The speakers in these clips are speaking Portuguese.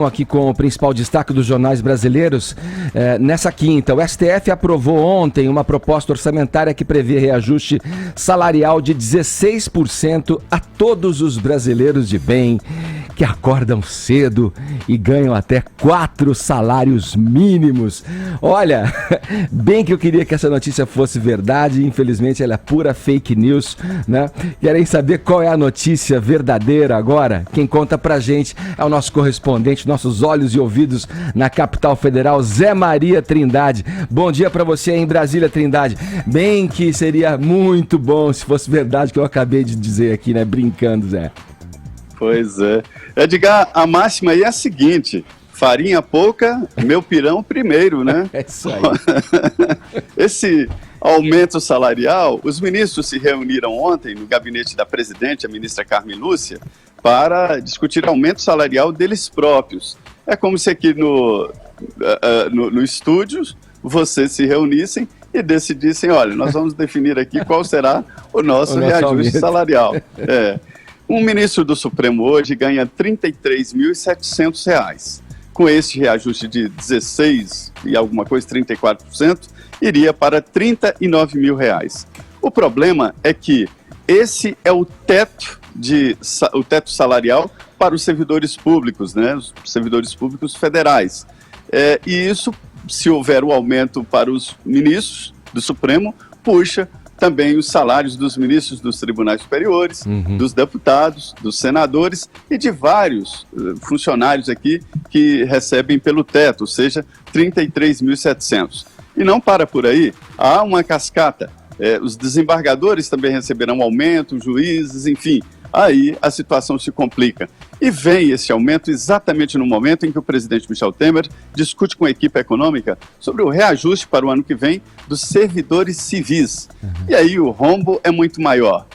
Aqui com o principal destaque dos jornais brasileiros. Nessa quinta, o STF aprovou ontem uma proposta orçamentária que prevê reajuste salarial de 16% a todos os brasileiros de bem que acordam cedo e ganham até 4 salários mínimos. Olha, bem que eu queria que essa notícia fosse verdade, infelizmente ela é pura fake news, né? Querem saber qual é a notícia verdadeira agora? Quem conta pra gente é o nosso correspondente, nossos olhos e ouvidos na capital federal, Zé Maria Trindade. Bom dia pra você aí em Brasília, Trindade. Bem que seria muito bom se fosse verdade o que eu acabei de dizer aqui, né? Brincando, Zé. Pois é. Edgar, a máxima aí é a seguinte: farinha pouca, meu pirão primeiro, né? É isso aí. Esse aumento salarial, os ministros se reuniram ontem no gabinete da presidente, a ministra Carmen Lúcia, para discutir aumento salarial deles próprios. É como se aqui no estúdio vocês se reunissem e decidissem, olha, nós vamos definir aqui qual será o nosso reajuste salarial. Um ministro do Supremo hoje ganha R$ 33.700. Com esse reajuste de 16 e alguma coisa, 34%, iria para R$ 39 mil. O problema é que esse é o teto salarial para os servidores públicos, né? Os servidores públicos federais. E isso, se houver o aumento para os ministros do Supremo, puxa também os salários dos ministros dos tribunais superiores, dos deputados, dos senadores e de vários funcionários aqui que recebem pelo teto, ou seja, R$ 33.700. E não para por aí, há uma cascata. Os desembargadores também receberão aumento, juízes, enfim. Aí a situação se complica. E vem esse aumento exatamente no momento em que o presidente Michel Temer discute com a equipe econômica sobre o reajuste para o ano que vem dos servidores civis. E aí o rombo é muito maior,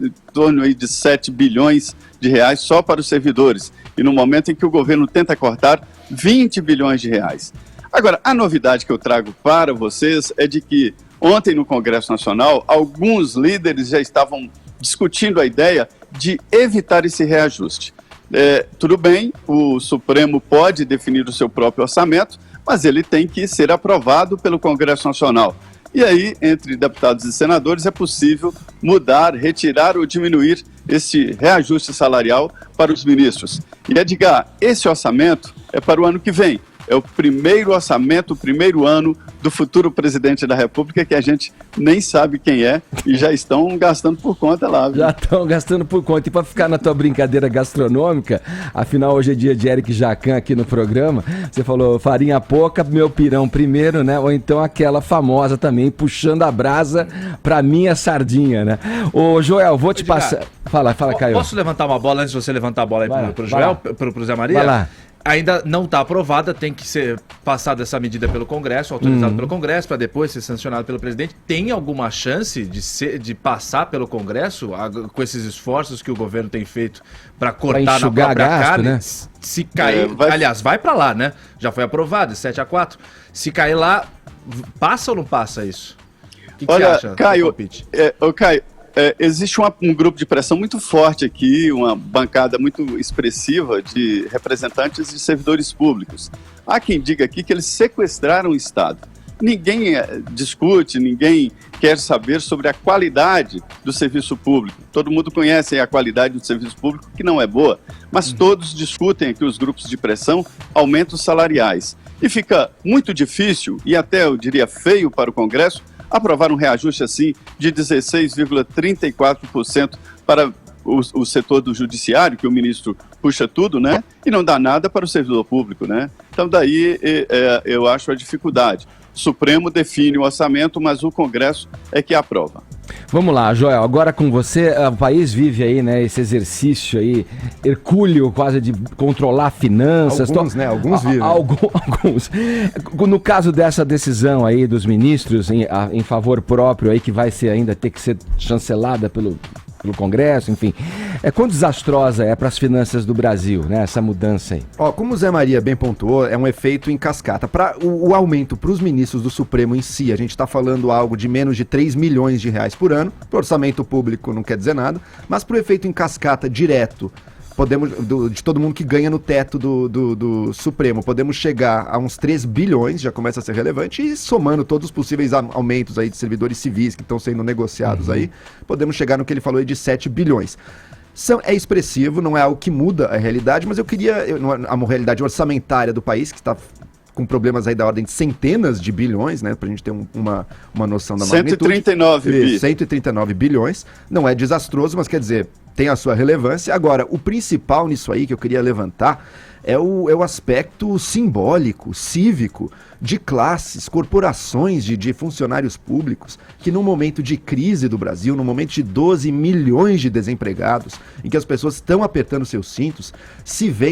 em torno aí de 7 bilhões de reais só para os servidores. E no momento em que o governo tenta cortar 20 bilhões de reais. Agora, a novidade que eu trago para vocês é de que ontem no Congresso Nacional, alguns líderes já estavam discutindo a ideia de evitar esse reajuste. Tudo bem, o Supremo pode definir o seu próprio orçamento, mas ele tem que ser aprovado pelo Congresso Nacional. E aí, entre deputados e senadores, é possível mudar, retirar ou diminuir esse reajuste salarial para os ministros. E, Edgar, esse orçamento é para o ano que vem. É o primeiro orçamento, o primeiro ano do futuro presidente da República, que a gente nem sabe quem é e já estão gastando por conta lá. Viu? Já estão gastando por conta. E para ficar na tua brincadeira gastronômica, afinal hoje é dia de Eric Jacan aqui no programa, você falou farinha pouca, meu pirão primeiro, né? Ou então aquela famosa também, puxando a brasa pra minha sardinha, né? Ô Joel, vou te passar... Fala, Caio. Posso levantar uma bola antes de você levantar a bola aí pro Joel, pro Zé Maria? Vai lá. Ainda não está aprovada, tem que ser passada essa medida pelo Congresso, autorizado pelo Congresso, para depois ser sancionado pelo presidente. Tem alguma chance de passar pelo Congresso com esses esforços que o governo tem feito para cortar na própria carne? Né? Se cair, aliás, vai para lá, né? Já foi aprovado, 7-4. Se cair lá, passa ou não passa isso? O que você acha? Caio, existe um grupo de pressão muito forte aqui, uma bancada muito expressiva de representantes de servidores públicos. Há quem diga aqui que eles sequestraram o Estado. Ninguém discute, ninguém quer saber sobre a qualidade do serviço público. Todo mundo conhece a qualidade do serviço público, que não é boa, mas todos discutem aqui, os grupos de pressão, aumentos salariais. E fica muito difícil, e até eu diria feio para o Congresso, aprovar um reajuste assim de 16,34% para o setor do judiciário, que o ministro puxa tudo, né? E não dá nada para o servidor público, né? Então daí eu acho a dificuldade. O Supremo define o orçamento, mas o Congresso é que aprova. Vamos lá, Joel, agora com você, o país vive aí, né, esse exercício aí, hercúleo quase de controlar finanças. Alguns, né, alguns vivem. Alguns. No caso dessa decisão aí dos ministros em favor próprio aí, que vai ser ainda ter que ser chancelada pelo Congresso, enfim. Quão desastrosa é para as finanças do Brasil, né, essa mudança aí? Como o Zé Maria bem pontuou, é um efeito em cascata. Para o aumento para os ministros do Supremo em si, a gente está falando algo de menos de 3 milhões de reais por ano. Para o orçamento público não quer dizer nada, mas para o efeito em cascata direto de todo mundo que ganha no teto do Supremo, podemos chegar a uns 3 bilhões, já começa a ser relevante, e somando todos os possíveis aumentos aí de servidores civis que estão sendo negociados aí, podemos chegar no que ele falou aí de 7 bilhões. É expressivo, não é algo que muda a realidade, mas eu queria, a realidade orçamentária do país, que está com problemas aí da ordem de centenas de bilhões, né, pra gente ter uma noção da magnitude. 139 bilhões, não é desastroso, mas quer dizer, tem a sua relevância. Agora, o principal nisso aí que eu queria levantar é o aspecto simbólico, cívico, de classes, corporações de funcionários públicos, que num momento de crise do Brasil, num momento de 12 milhões de desempregados, em que as pessoas estão apertando seus cintos,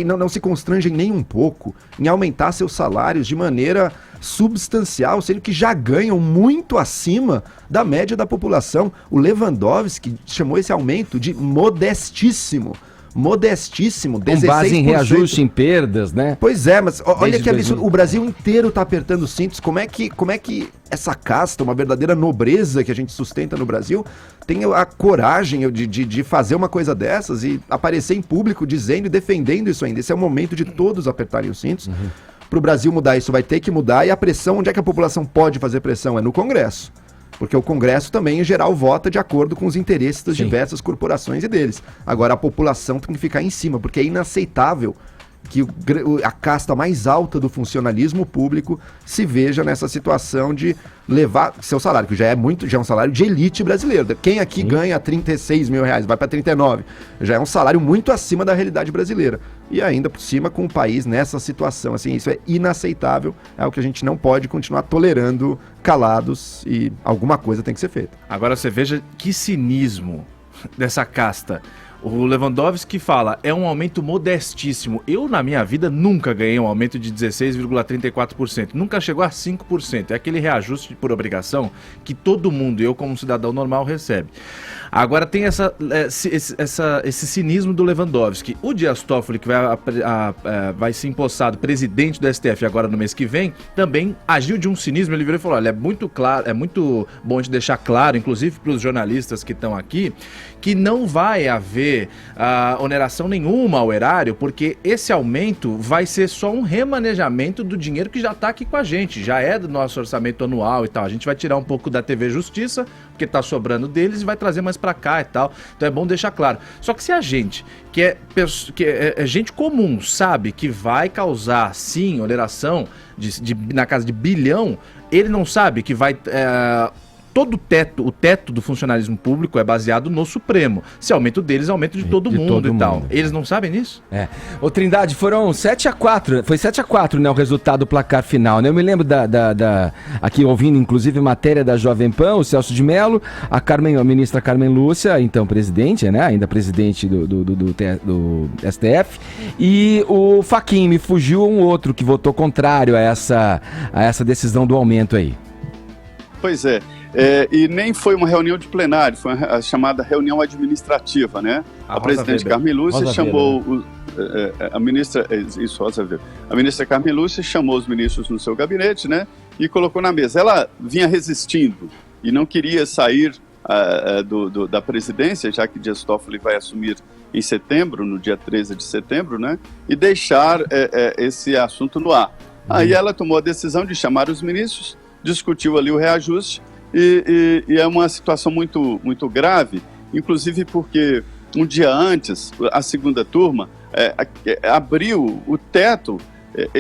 não se constrangem nem um pouco em aumentar seus salários de maneira substancial, sendo que já ganham muito acima da média da população. O Lewandowski chamou esse aumento de modestíssimo, 16%. Com base em reajuste, em perdas, né? Pois é, mas olha que absurdo, o Brasil inteiro está apertando os cintos. Como é que essa casta, uma verdadeira nobreza que a gente sustenta no Brasil, tem a coragem de fazer uma coisa dessas e aparecer em público dizendo e defendendo isso ainda? Esse é o momento de todos apertarem os cintos. Para o Brasil mudar isso vai ter que mudar, e a pressão, onde é que a população pode fazer pressão? É no Congresso. Porque o Congresso também, em geral, vota de acordo com os interesses das diversas corporações e deles. Agora, a população tem que ficar em cima, porque é inaceitável que a casta mais alta do funcionalismo público se veja nessa situação de levar seu salário, que já é um salário de elite brasileiro. Quem aqui ganha 36 mil reais, vai para 39, já é um salário muito acima da realidade brasileira. E ainda por cima com o país nessa situação. Assim, isso é inaceitável, é o que a gente não pode continuar tolerando calados, e alguma coisa tem que ser feita. Agora você veja que cinismo dessa casta. O Lewandowski fala, é um aumento modestíssimo. Eu, na minha vida, nunca ganhei um aumento de 16,34%. Nunca chegou a 5%. É aquele reajuste por obrigação que todo mundo, eu como cidadão normal, recebe. Agora tem esse cinismo do Lewandowski. O Dias Toffoli, que vai ser empossado presidente do STF agora no mês que vem, também agiu de um cinismo. Ele virou e falou, olha, é muito claro, é muito bom de deixar claro, inclusive para os jornalistas que estão aqui, que não vai haver oneração nenhuma ao erário, porque esse aumento vai ser só um remanejamento do dinheiro que já está aqui com a gente, já é do nosso orçamento anual e tal. A gente vai tirar um pouco da TV Justiça, porque está sobrando deles, e vai trazer mais para cá e tal. Então é bom deixar claro. Só que se a gente, que é gente comum, sabe que vai causar, sim, oneração na casa de bilhão, ele não sabe que vai... Todo o teto do funcionalismo público é baseado no Supremo. Se aumenta o deles, aumenta de todo mundo e tal. Eles não sabem nisso? Ô Trindade, foram 7-4, foi 7-4, né, o resultado do placar final, né? Eu me lembro aqui ouvindo inclusive matéria da Jovem Pan, o Celso de Mello, a ministra Carmen Lúcia, então presidente, né, ainda presidente do STF, e o Fachin, me fugiu um outro que votou contrário a essa decisão do aumento aí. Pois é. E nem foi uma reunião de plenário, foi a chamada reunião administrativa, né? A presidente Carmen Lúcia chamou a ministra, Rosa Weber. A ministra Carmen Lúcia chamou os ministros no seu gabinete, né? E colocou na mesa. Ela vinha resistindo e não queria sair da presidência, já que Dias Toffoli vai assumir em setembro, no dia 13 de setembro, né? E deixar esse assunto no ar. Aí ela tomou a decisão de chamar os ministros, discutiu ali o reajuste. E é uma situação muito, muito grave, inclusive porque um dia antes, a segunda turma abriu o teto.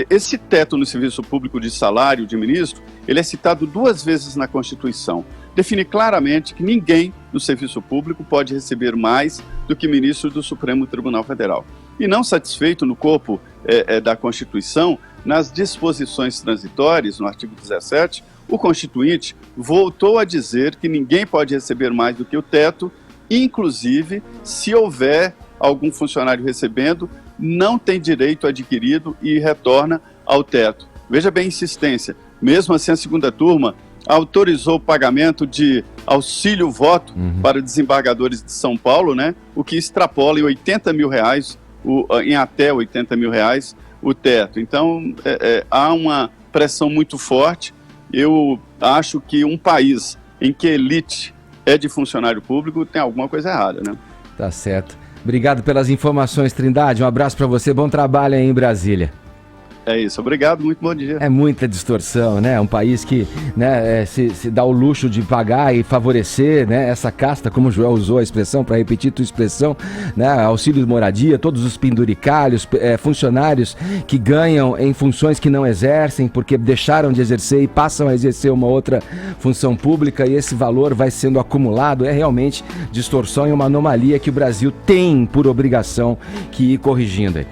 Esse teto no serviço público de salário de ministro, ele é citado 2 vezes na Constituição. Define claramente que ninguém no serviço público pode receber mais do que ministro do Supremo Tribunal Federal. E não satisfeito no corpo da Constituição, nas disposições transitórias, no artigo 17, o Constituinte voltou a dizer que ninguém pode receber mais do que o teto, inclusive se houver algum funcionário recebendo, não tem direito adquirido e retorna ao teto. Veja bem a insistência. Mesmo assim, a segunda turma autorizou o pagamento de auxílio-voto para desembargadores de São Paulo, né? O que extrapola em 80 mil reais, em até 80 mil reais, o teto. Então, há uma pressão muito forte. Eu acho que um país em que a elite é de funcionário público tem alguma coisa errada, né? Tá certo. Obrigado pelas informações, Trindade. Um abraço para você. Bom trabalho aí em Brasília. É isso, obrigado, muito bom dia. É muita distorção, né? Um país que, né, se dá o luxo de pagar e favorecer, né, essa casta, como o Joel usou a expressão, para repetir tua expressão, né, auxílio de moradia, todos os penduricalhos, funcionários que ganham em funções que não exercem, porque deixaram de exercer e passam a exercer uma outra função pública, e esse valor vai sendo acumulado. É realmente distorção e uma anomalia que o Brasil tem por obrigação que ir corrigindo aí.